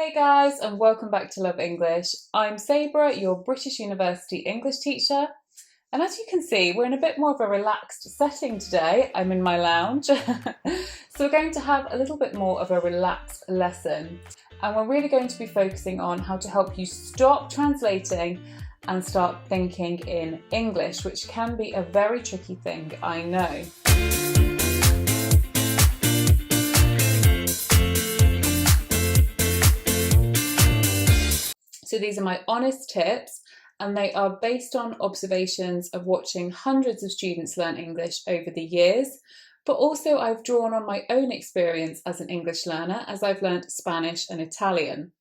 Hey guys, and welcome back to Love English. I'm Sabrah, your British University English teacher. And as you can see, we're in a bit more of a relaxed setting today. I'm in my lounge. So we're going to have a little bit more of a relaxed lesson. And we're really going to be focusing on how to help you stop translating and start thinking in English, which can be a very tricky thing, I know. So these are my honest tips, and they are based on observations of watching hundreds of students learn English over the years, but also I've drawn on my own experience as an English learner as I've learned Spanish and Italian.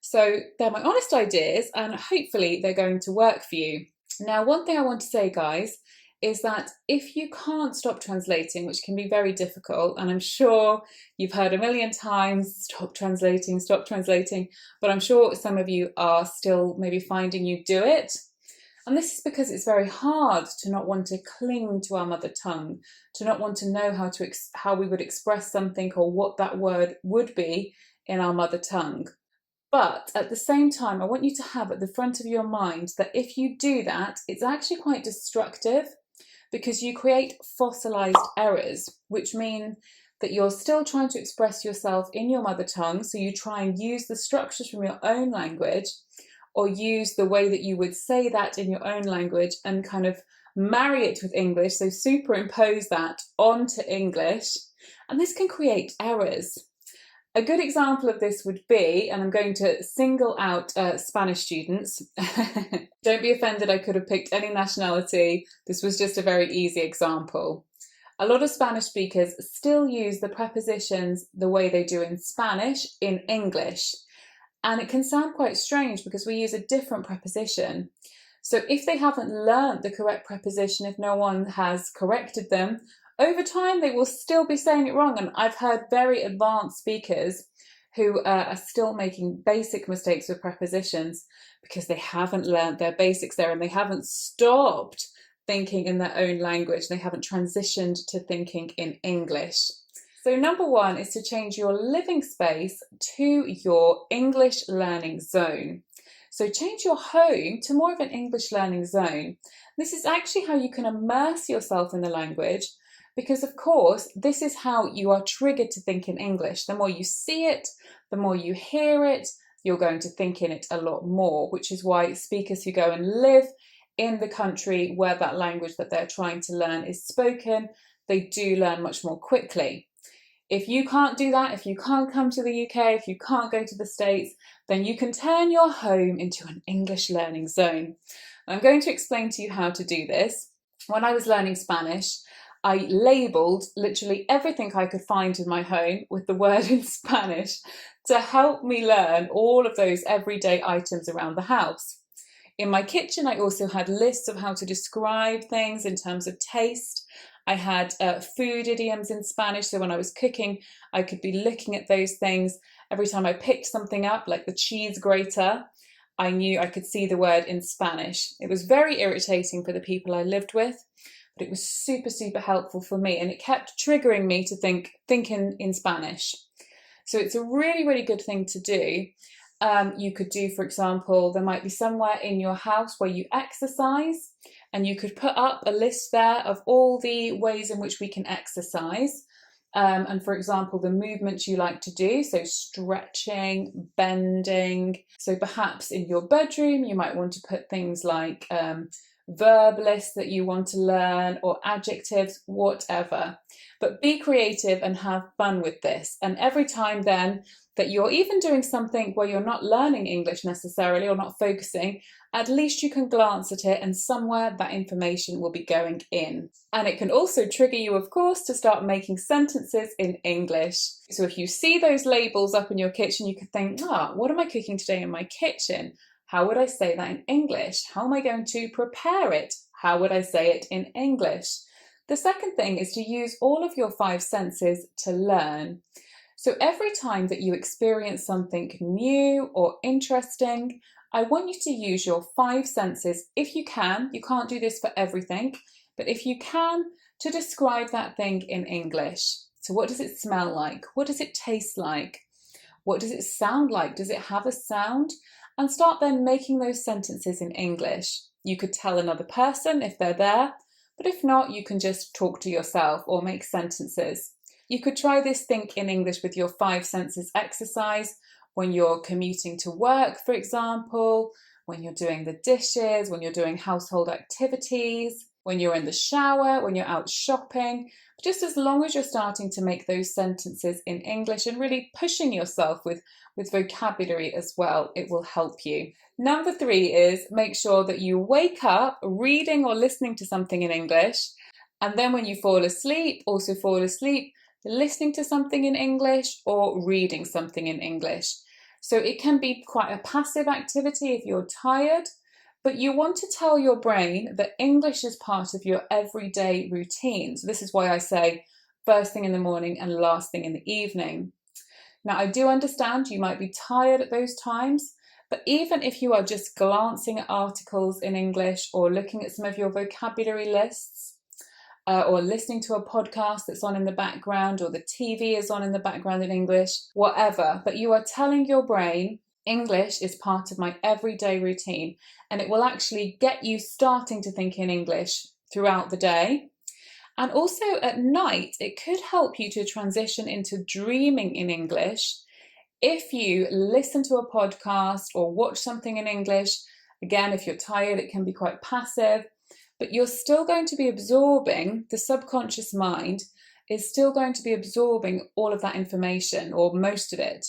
So they're my honest ideas, and hopefully they're going to work for you. Now, one thing I want to say, guys, is that if you can't stop translating, which can be very difficult, and I'm sure you've heard a million times, stop translating, but I'm sure some of you are still maybe finding you do it. And this is because it's very hard to not want to cling to our mother tongue, to not want to know how we would express something or what that word would be in our mother tongue. But at the same time, I want you to have at the front of your mind that if you do that, it's actually quite destructive, because you create fossilized errors, which mean that you're still trying to express yourself in your mother tongue. So you try and use the structures from your own language, or use the way that you would say that in your own language and kind of marry it with English. So superimpose that onto English. And this can create errors. A good example of this would be, and I'm going to single out Spanish students. Don't be offended, I could have picked any nationality. This was just a very easy example. A lot of Spanish speakers still use the prepositions the way they do in Spanish in English. And it can sound quite strange because we use a different preposition. So if they haven't learnt the correct preposition, if no one has corrected them, over time, they will still be saying it wrong. And I've heard very advanced speakers who are still making basic mistakes with prepositions because they haven't learned their basics there, and they haven't stopped thinking in their own language. They haven't transitioned to thinking in English. So number one is to change your living space to your English learning zone. So change your home to more of an English learning zone. This is actually how you can immerse yourself in the language, because of course, this is how you are triggered to think in English. The more you see it, the more you hear it, you're going to think in it a lot more, which is why speakers who go and live in the country where that language that they're trying to learn is spoken, they do learn much more quickly. If you can't do that, if you can't come to the UK, if you can't go to the States, then you can turn your home into an English learning zone. I'm going to explain to you how to do this. When I was learning Spanish, I labelled literally everything I could find in my home with the word in Spanish to help me learn all of those everyday items around the house. In my kitchen, I also had lists of how to describe things in terms of taste. I had food idioms in Spanish, so when I was cooking, I could be looking at those things. Every time I picked something up, like the cheese grater, I knew I could see the word in Spanish. It was very irritating for the people I lived with, but it was super, super helpful for me, and it kept triggering me to think in Spanish. So it's a really, really good thing to do. You could do, for example, there might be somewhere in your house where you exercise, and you could put up a list there of all the ways in which we can exercise. And for example, the movements you like to do, so stretching, bending. So perhaps in your bedroom, you might want to put things like verb lists that you want to learn, or adjectives, whatever. But be creative and have fun with this. And every time then that you're even doing something where you're not learning English necessarily, or not focusing, at least you can glance at it and somewhere that information will be going in. And it can also trigger you, of course, to start making sentences in English. So if you see those labels up in your kitchen, you can think, what am I cooking today in my kitchen? How would I say that in English? How am I going to prepare it? How would I say it in English? The second thing is to use all of your 5 senses to learn. So every time that you experience something new or interesting, I want you to use your 5 senses if you can. You can't do this for everything, but if you can, to describe that thing in English. So what does it smell like? What does it taste like? What does it sound like? Does it have a sound? And start then making those sentences in English. You could tell another person if they're there, but if not, you can just talk to yourself or make sentences. You could try this think in English with your 5 senses exercise when you're commuting to work, for example, when you're doing the dishes, when you're doing household activities, when you're in the shower, when you're out shopping. Just as long as you're starting to make those sentences in English and really pushing yourself with vocabulary as well, it will help you. Number 3 is make sure that you wake up reading or listening to something in English, and then when you fall asleep, also fall asleep listening to something in English or reading something in English. So it can be quite a passive activity if you're tired, but you want to tell your brain that English is part of your everyday routine. So this is why I say first thing in the morning and last thing in the evening. Now, I do understand you might be tired at those times, but even if you are just glancing at articles in English or looking at some of your vocabulary lists, or listening to a podcast that's on in the background, or the TV is on in the background in English, whatever, but you are telling your brain, English is part of my everyday routine, and it will actually get you starting to think in English throughout the day. And also at night, it could help you to transition into dreaming in English if you listen to a podcast or watch something in English. Again, if you're tired, it can be quite passive, but you're still going to be absorbing, the subconscious mind is still going to be absorbing all of that information, or most of it.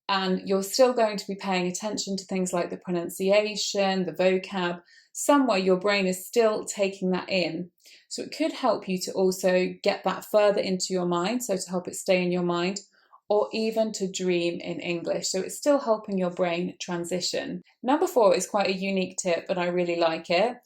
And you're still going to be paying attention to things like the pronunciation, the vocab. Somewhere your brain is still taking that in. So it could help you to also get that further into your mind, so to help it stay in your mind, or even to dream in English. So it's still helping your brain transition. Number 4 is quite a unique tip, and I really like it.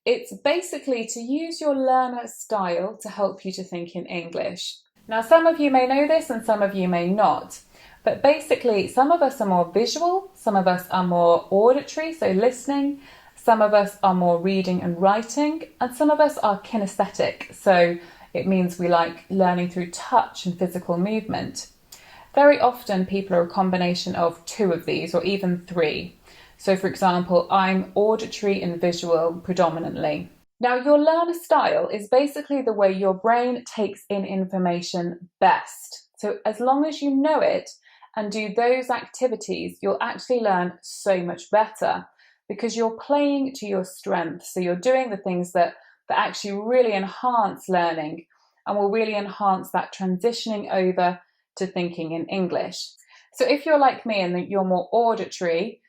It's basically to use your learner style to help you to think in English. Now, some of you may know this and some of you may not, but basically some of us are more visual, some of us are more auditory, so listening, some of us are more reading and writing, and some of us are kinesthetic, so it means we like learning through touch and physical movement. Very often people are a combination of 2 of these, or even 3. So for example, I'm auditory and visual predominantly. Now, your learner style is basically the way your brain takes in information best. So as long as you know it and do those activities, you'll actually learn so much better because you're playing to your strengths. So you're doing the things that actually really enhance learning and will really enhance that transitioning over to thinking in English. So if you're like me and that you're more auditory,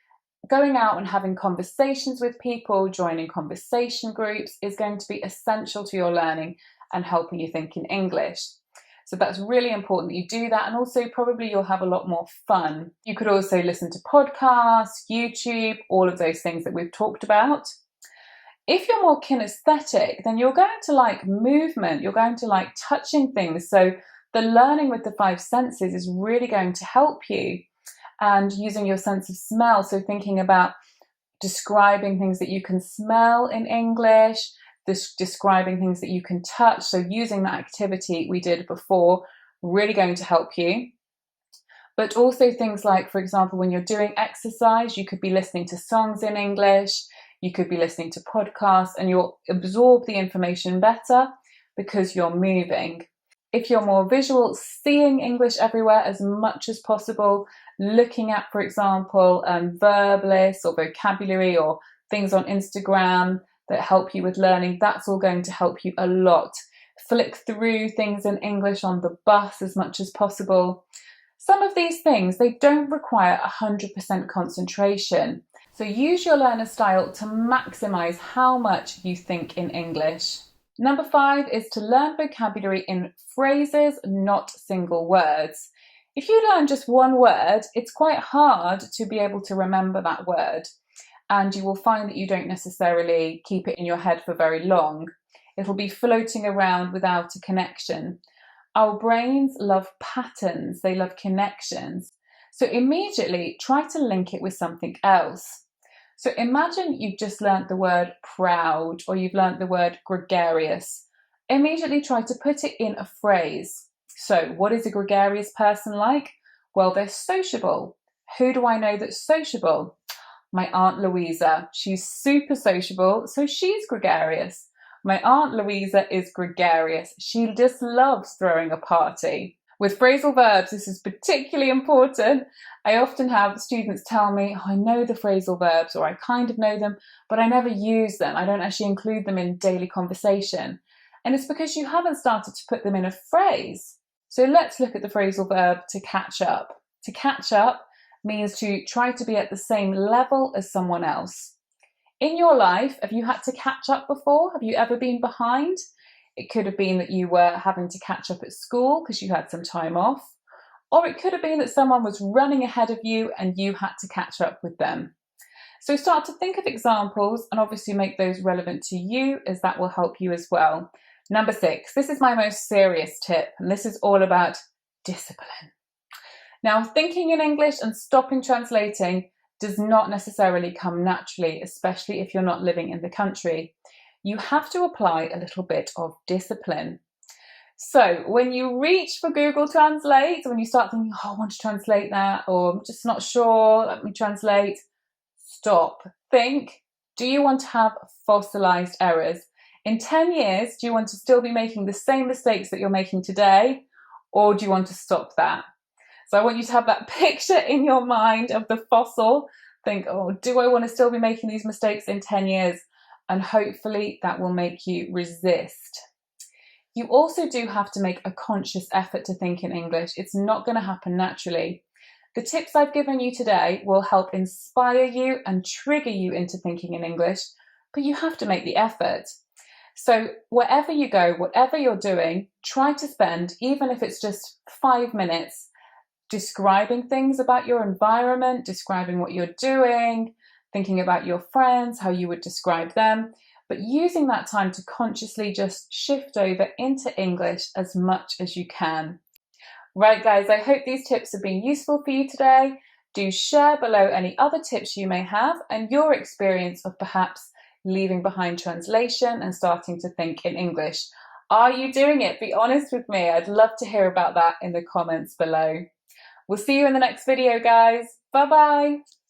going out and having conversations with people, joining conversation groups is going to be essential to your learning and helping you think in English. So that's really important that you do that, and also probably you'll have a lot more fun. You could also listen to podcasts, YouTube, all of those things that we've talked about. If you're more kinesthetic, then you're going to like movement, you're going to like touching things. So the learning with the 5 senses is really going to help you. And using your sense of smell, so thinking about describing things that you can smell in English, describing things that you can touch, so using that activity we did before, really going to help you. But also things like, for example, when you're doing exercise, you could be listening to songs in English, you could be listening to podcasts, and you'll absorb the information better because you're moving. If you're more visual, seeing English everywhere as much as possible, looking at, for example, verb lists or vocabulary or things on Instagram that help you with learning, that's all going to help you a lot. Flick through things in English on the bus as much as possible. Some of these things, they don't require 100% concentration. So use your learner style to maximize how much you think in English. Number 5 is to learn vocabulary in phrases, not single words. If you learn just one word, it's quite hard to be able to remember that word, and you will find that you don't necessarily keep it in your head for very long. It'll be floating around without a connection. Our brains love patterns, they love connections. So immediately try to link it with something else. So imagine you've just learnt the word proud, or you've learnt the word gregarious. Immediately try to put it in a phrase. So what is a gregarious person like? Well, they're sociable. Who do I know that's sociable? My Aunt Louisa. She's super sociable, so she's gregarious. My Aunt Louisa is gregarious. She just loves throwing a party. With phrasal verbs, this is particularly important. I often have students tell me, oh, I know the phrasal verbs, or I kind of know them, but I never use them. I don't actually include them in daily conversation. And it's because you haven't started to put them in a phrase. So let's look at the phrasal verb to catch up. To catch up means to try to be at the same level as someone else. In your life, have you had to catch up before? Have you ever been behind? It could have been that you were having to catch up at school because you had some time off, or it could have been that someone was running ahead of you and you had to catch up with them. So start to think of examples and obviously make those relevant to you, as that will help you as well. Number 6, this is my most serious tip, and this is all about discipline. Now, thinking in English and stopping translating does not necessarily come naturally, especially if you're not living in the country. You have to apply a little bit of discipline. So when you reach for Google Translate, when you start thinking, oh, I want to translate that, or I'm just not sure, let me translate, stop. Think, do you want to have fossilized errors? In 10 years, do you want to still be making the same mistakes that you're making today, or do you want to stop that? So I want you to have that picture in your mind of the fossil. Think, oh, do I want to still be making these mistakes in 10 years? And hopefully that will make you resist. You also do have to make a conscious effort to think in English. It's not going to happen naturally. The tips I've given you today will help inspire you and trigger you into thinking in English, but you have to make the effort. So wherever you go, whatever you're doing, try to spend, even if it's just 5 minutes, describing things about your environment, describing what you're doing, thinking about your friends, how you would describe them, but using that time to consciously just shift over into English as much as you can. Right, guys, I hope these tips have been useful for you today. Do share below any other tips you may have and your experience of perhaps leaving behind translation and starting to think in English. Are you doing it? Be honest with me. I'd love to hear about that in the comments below. We'll see you in the next video, guys. Bye-bye.